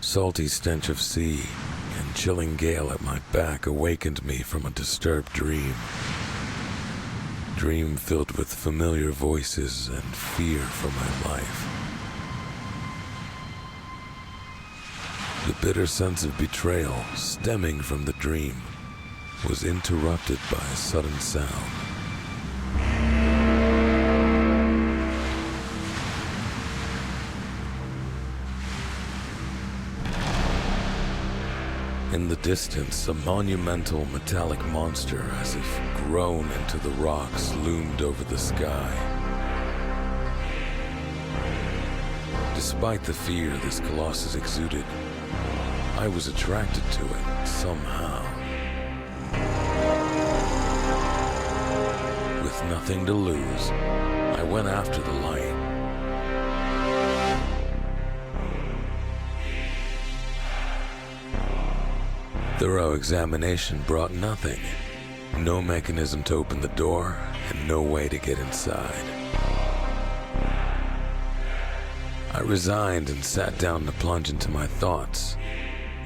Salty stench of sea and chilling gale at my back awakened me from a disturbed dream. Dream filled with familiar voices and fear for my life. The bitter sense of betrayal stemming from the dream was interrupted by a sudden sound. In the distance, a monumental metallic monster, as if grown into the rocks, loomed over the sky. Despite the fear this colossus exuded, I was attracted to it somehow. With nothing to lose, I went after the light. Thorough examination brought nothing. No mechanism to open the door, and no way to get inside. I resigned and sat down to plunge into my thoughts.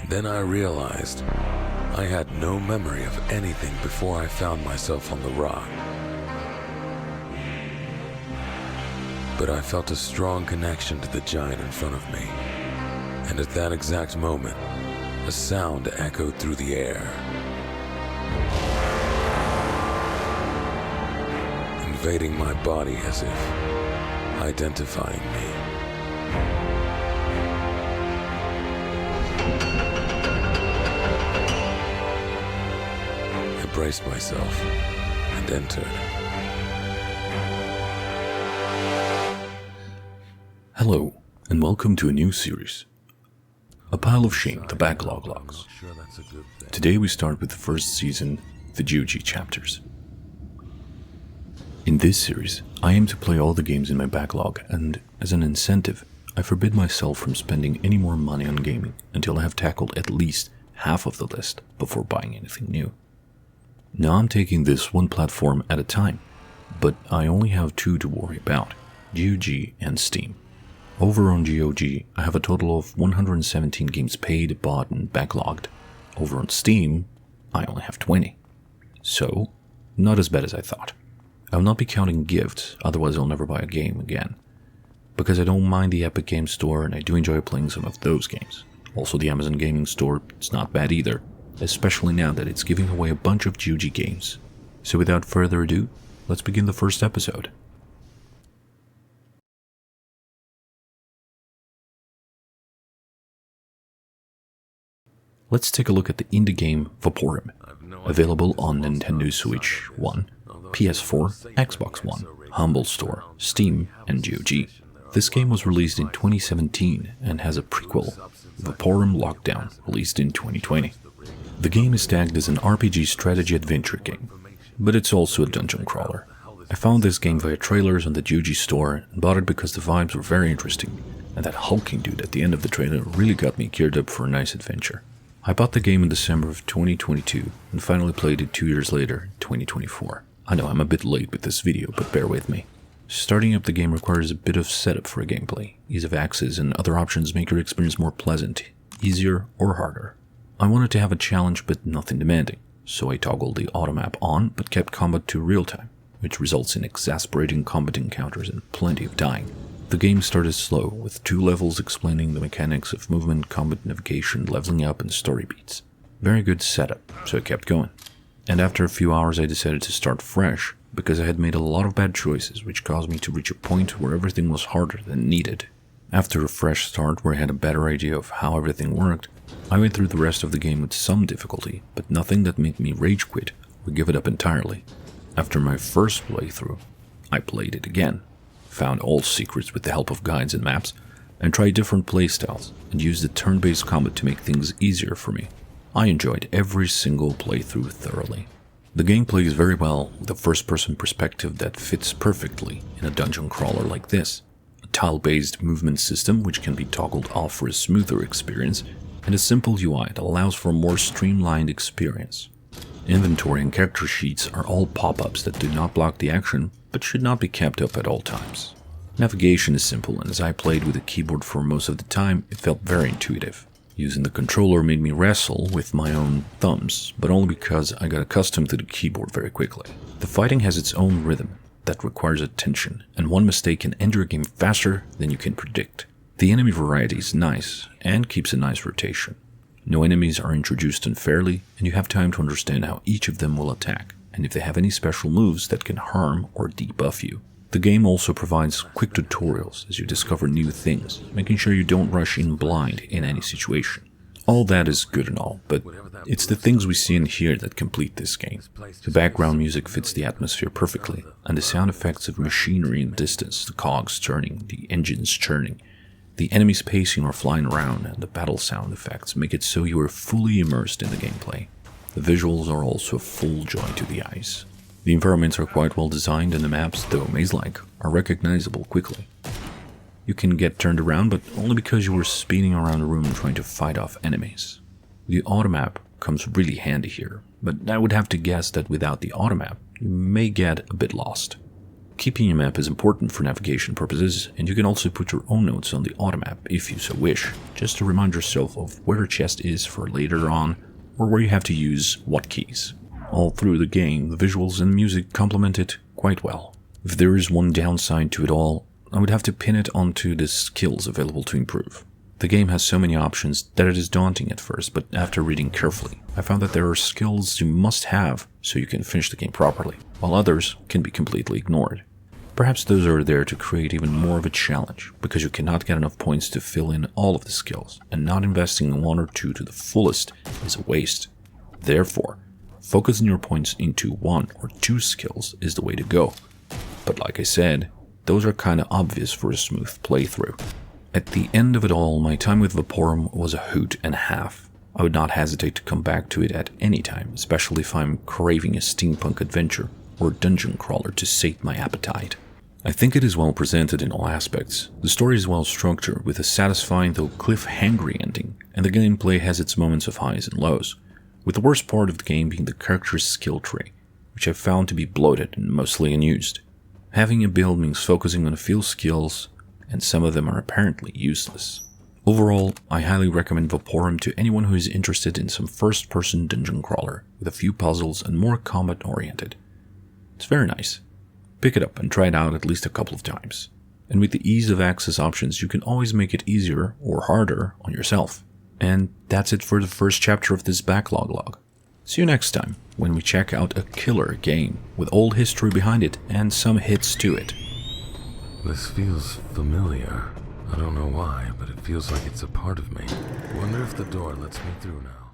Then I realized I had no memory of anything before I found myself on the rock. But I felt a strong connection to the giant in front of me, and at that exact moment, a sound echoed through the air, invading my body as if identifying me. I braced myself and entered. Hello, and welcome to a new series. A Pile of Shame, the Backlog logs. Today we start with the first season, the GOG chapters. In this series, I aim to play all the games in my backlog, and as an incentive, I forbid myself from spending any more money on gaming until I have tackled at least half of the list before buying anything new. Now I'm taking this one platform at a time, but I only have two to worry about, GOG and Steam. Over on GOG, I have a total of 117 games paid, bought, and backlogged. Over on Steam, I only have 20. So, not as bad as I thought. I will not be counting gifts, otherwise I'll never buy a game again. Because I don't mind the Epic Games Store and I do enjoy playing some of those games. Also the Amazon Gaming Store, it's not bad either, especially now that it's giving away a bunch of GOG games. So without further ado, let's begin the first episode. Let's take a look at the indie game Vaporum, available on Nintendo Switch 1, PS4, Xbox One, Humble Store, Steam, and GOG. This game was released in 2017 and has a prequel, Vaporum Lockdown, released in 2020. The game is tagged as an RPG strategy adventure game, but it's also a dungeon crawler. I found this game via trailers on the GOG store and bought it because the vibes were very interesting, and that hulking dude at the end of the trailer really got me geared up for a nice adventure. I bought the game in December of 2022 and finally played it 2 years later, 2024. I know I'm a bit late with this video, but bear with me. Starting up the game requires a bit of setup for a gameplay. Ease of access and other options make your experience more pleasant, easier or harder. I wanted to have a challenge but nothing demanding, so I toggled the auto map on but kept combat to real time, which results in exasperating combat encounters and plenty of dying. The game started slow, with 2 levels explaining the mechanics of movement, combat, navigation, leveling up, and story beats. Very good setup, so I kept going. And after a few hours I decided to start fresh, because I had made a lot of bad choices, which caused me to reach a point where everything was harder than needed. After a fresh start where I had a better idea of how everything worked, I went through the rest of the game with some difficulty, but nothing that made me rage quit or give it up entirely. After my first playthrough, I played it again, found all secrets with the help of guides and maps, and tried different playstyles, and used the turn-based combat to make things easier for me. I enjoyed every single playthrough thoroughly. The game plays very well with a first-person perspective that fits perfectly in a dungeon crawler like this. A tile-based movement system which can be toggled off for a smoother experience, and a simple UI that allows for a more streamlined experience. Inventory and character sheets are all pop-ups that do not block the action, but should not be kept up at all times. Navigation is simple, and as I played with a keyboard for most of the time, it felt very intuitive. Using the controller made me wrestle with my own thumbs, but only because I got accustomed to the keyboard very quickly. The fighting has its own rhythm that requires attention, and one mistake can end your game faster than you can predict. The enemy variety is nice, and keeps a nice rotation. No enemies are introduced unfairly, and you have time to understand how each of them will attack, and if they have any special moves that can harm or debuff you. The game also provides quick tutorials as you discover new things, making sure you don't rush in blind in any situation. All that is good and all, but it's the things we see and hear that complete this game. The background music fits the atmosphere perfectly, and the sound effects of machinery in the distance, the cogs turning, the engines churning, the enemies pacing or flying around, and the battle sound effects make it so you are fully immersed in the gameplay. The visuals are also a full joy to the eyes. The environments are quite well designed, and the maps, though maze-like, are recognizable quickly. You can get turned around, but only because you were speeding around the room trying to fight off enemies. The automap comes really handy here, but I would have to guess that without the automap, you may get a bit lost. Keeping a map is important for navigation purposes, and you can also put your own notes on the automap if you so wish, just to remind yourself of where a chest is for later on, or where you have to use what keys. All through the game, the visuals and music complement it quite well. If there is one downside to it all, I would have to pin it onto the skills available to improve. The game has so many options that it is daunting at first, but after reading carefully, I found that there are skills you must have so you can finish the game properly, while others can be completely ignored. Perhaps those are there to create even more of a challenge, because you cannot get enough points to fill in all of the skills, and not investing one or two to the fullest is a waste. Therefore, focusing your points into one or two skills is the way to go. But like I said, those are kinda obvious for a smooth playthrough. At the end of it all, my time with Vaporum was a hoot and a half. I would not hesitate to come back to it at any time, especially if I'm craving a steampunk adventure or dungeon crawler to sate my appetite. I think it is well presented in all aspects. The story is well structured with a satisfying though cliffhangery ending, and the gameplay has its moments of highs and lows, with the worst part of the game being the character's skill tree, which I found to be bloated and mostly unused. Having a build means focusing on a few skills, and some of them are apparently useless. Overall, I highly recommend Vaporum to anyone who is interested in some first-person dungeon crawler with a few puzzles and more combat-oriented. It's very nice. Pick it up and try it out at least a couple of times. And with the ease of access options, you can always make it easier or harder on yourself. And that's it for the first chapter of this backlog log. See you next time, when we check out a killer game with old history behind it and some hits to it. This feels familiar. I don't know why, but it feels like it's a part of me. Wonder if the door lets me through now.